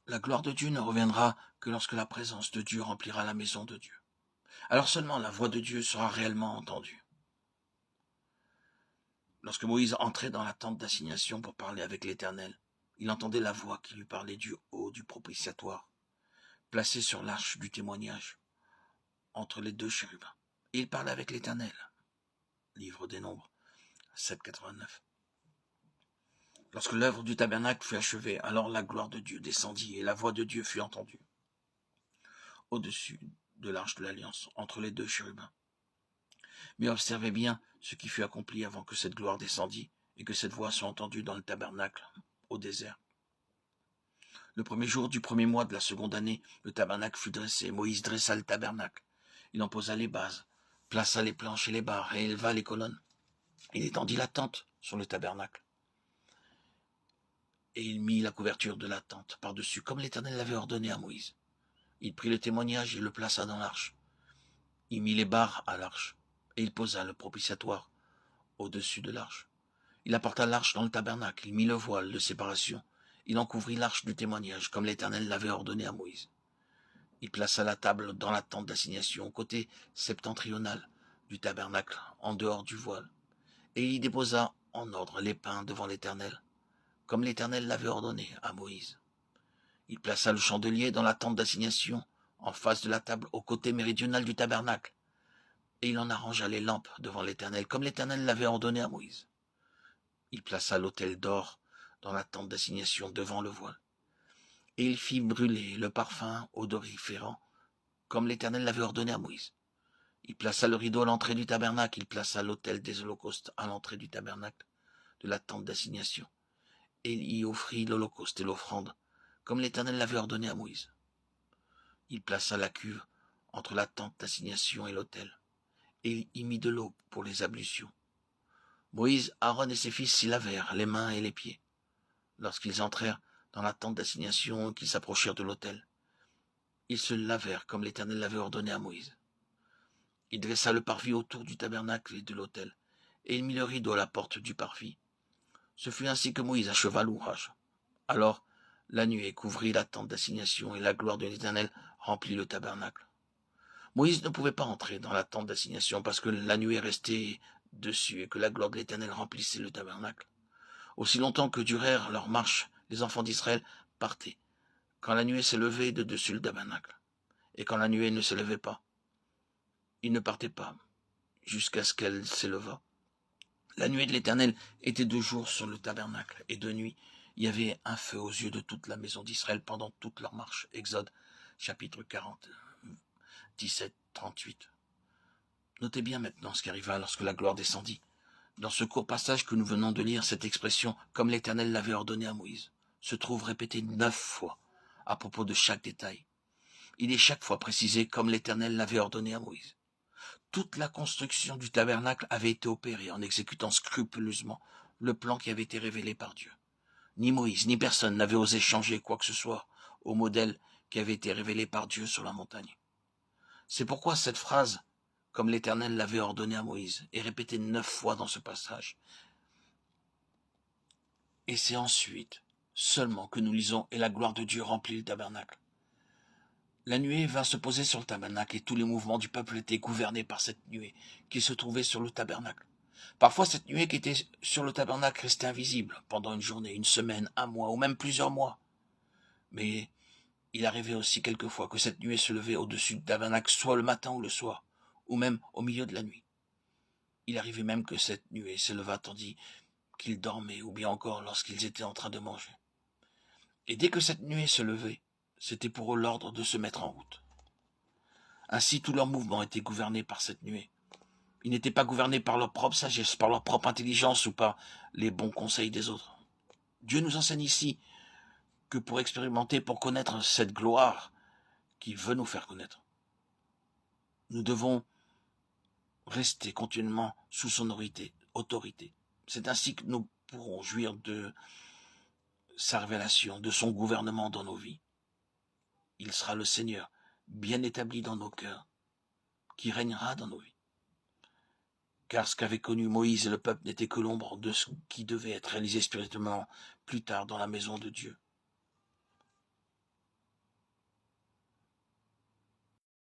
La gloire de Dieu ne reviendra que lorsque la présence de Dieu remplira la maison de Dieu. Alors seulement la voix de Dieu sera réellement entendue. Lorsque Moïse entrait dans la tente d'assignation pour parler avec l'Éternel, il entendait la voix qui lui parlait du haut du propitiatoire, placé sur l'arche du témoignage, entre les deux chérubins. Et il parlait avec l'Éternel. Livre des Nombres, 7,89. Lorsque l'œuvre du tabernacle fut achevée, alors la gloire de Dieu descendit et la voix de Dieu fut entendue au-dessus de l'arche de l'Alliance, entre les deux chérubins. Mais observez bien ce qui fut accompli avant que cette gloire descendît et que cette voix soit entendue dans le tabernacle, au désert. Le premier jour du premier mois de la seconde année, le tabernacle fut dressé. Moïse dressa le tabernacle. Il en posa les bases, plaça les planches et les barres et éleva les colonnes. Il étendit la tente sur le tabernacle. Et il mit la couverture de la tente par-dessus, comme l'Éternel l'avait ordonné à Moïse. Il prit le témoignage et le plaça dans l'arche. Il mit les barres à l'arche, et il posa le propitiatoire au-dessus de l'arche. Il apporta l'arche dans le tabernacle, il mit le voile de séparation. Il en couvrit l'arche du témoignage, comme l'Éternel l'avait ordonné à Moïse. Il plaça la table dans la tente d'assignation, au côté septentrional du tabernacle, en dehors du voile. Et il y déposa en ordre les pains devant l'Éternel, comme l'Éternel l'avait ordonné à Moïse. Il plaça le chandelier dans la tente d'assignation, en face de la table, au côté méridional du tabernacle. Et il en arrangea les lampes devant l'Éternel, comme l'Éternel l'avait ordonné à Moïse. Il plaça l'autel d'or dans la tente d'assignation devant le voile. Et il fit brûler le parfum odoriférant, comme l'Éternel l'avait ordonné à Moïse. Il plaça le rideau à l'entrée du tabernacle, il plaça l'autel des holocaustes à l'entrée du tabernacle, de la tente d'assignation. Et il y offrit l'holocauste et l'offrande, comme l'Éternel l'avait ordonné à Moïse. Il plaça la cuve entre la tente d'assignation et l'autel, et il y mit de l'eau pour les ablutions. Moïse, Aaron et ses fils s'y lavèrent les mains et les pieds. Lorsqu'ils entrèrent dans la tente d'assignation et qu'ils s'approchèrent de l'autel, ils se lavèrent comme l'Éternel l'avait ordonné à Moïse. Il dressa le parvis autour du tabernacle et de l'autel, et il mit le rideau à la porte du parvis. Ce fut ainsi que Moïse acheva l'ouvrage. Alors la nuée couvrit la tente d'assignation, et la gloire de l'Éternel remplit le tabernacle. Moïse ne pouvait pas entrer dans la tente d'assignation parce que la nuée restait dessus et que la gloire de l'Éternel remplissait le tabernacle. Aussi longtemps que durèrent leur marche, les enfants d'Israël partaient, quand la nuée s'est levée de dessus le tabernacle. Et quand la nuée ne se levait pas, ils ne partaient pas, jusqu'à ce qu'elle s'élevât. La nuée de l'Éternel était de jour sur le tabernacle, et de nuit, il y avait un feu aux yeux de toute la maison d'Israël pendant toute leur marche. Exode, chapitre 40, 17, 38. Notez bien maintenant ce qui arriva lorsque la gloire descendit. Dans ce court passage que nous venons de lire, cette expression « comme l'Éternel l'avait ordonné à Moïse » se trouve répétée 9 fois à propos de chaque détail. Il est chaque fois précisé « comme l'Éternel l'avait ordonné à Moïse ». Toute la construction du tabernacle avait été opérée en exécutant scrupuleusement le plan qui avait été révélé par Dieu. Ni Moïse, ni personne n'avait osé changer quoi que ce soit au modèle qui avait été révélé par Dieu sur la montagne. C'est pourquoi cette phrase « comme l'Éternel l'avait ordonné à Moïse » est répétée 9 fois dans ce passage. Et c'est ensuite seulement que nous lisons « et la gloire de Dieu remplit le tabernacle ». La nuée vint se poser sur le tabernacle et tous les mouvements du peuple étaient gouvernés par cette nuée qui se trouvait sur le tabernacle. Parfois, cette nuée qui était sur le tabernacle restait invisible pendant une journée, une semaine, un mois ou même plusieurs mois. Mais il arrivait aussi quelquefois que cette nuée se levait au-dessus du tabernacle soit le matin ou le soir, ou même au milieu de la nuit. Il arrivait même que cette nuée s'éleva tandis qu'ils dormaient ou bien encore lorsqu'ils étaient en train de manger. Et dès que cette nuée se levait, c'était pour eux l'ordre de se mettre en route. Ainsi, tous leurs mouvements étaient gouvernés par cette nuée. Ils n'étaient pas gouvernés par leur propre sagesse, par leur propre intelligence ou par les bons conseils des autres. Dieu nous enseigne ici que pour expérimenter, pour connaître cette gloire qu'il veut nous faire connaître, nous devons rester continuellement sous son autorité. C'est ainsi que nous pourrons jouir de sa révélation, de son gouvernement dans nos vies. Il sera le Seigneur, bien établi dans nos cœurs, qui régnera dans nos vies. Car ce qu'avaient connu Moïse et le peuple n'était que l'ombre de ce qui devait être réalisé spirituellement plus tard dans la maison de Dieu.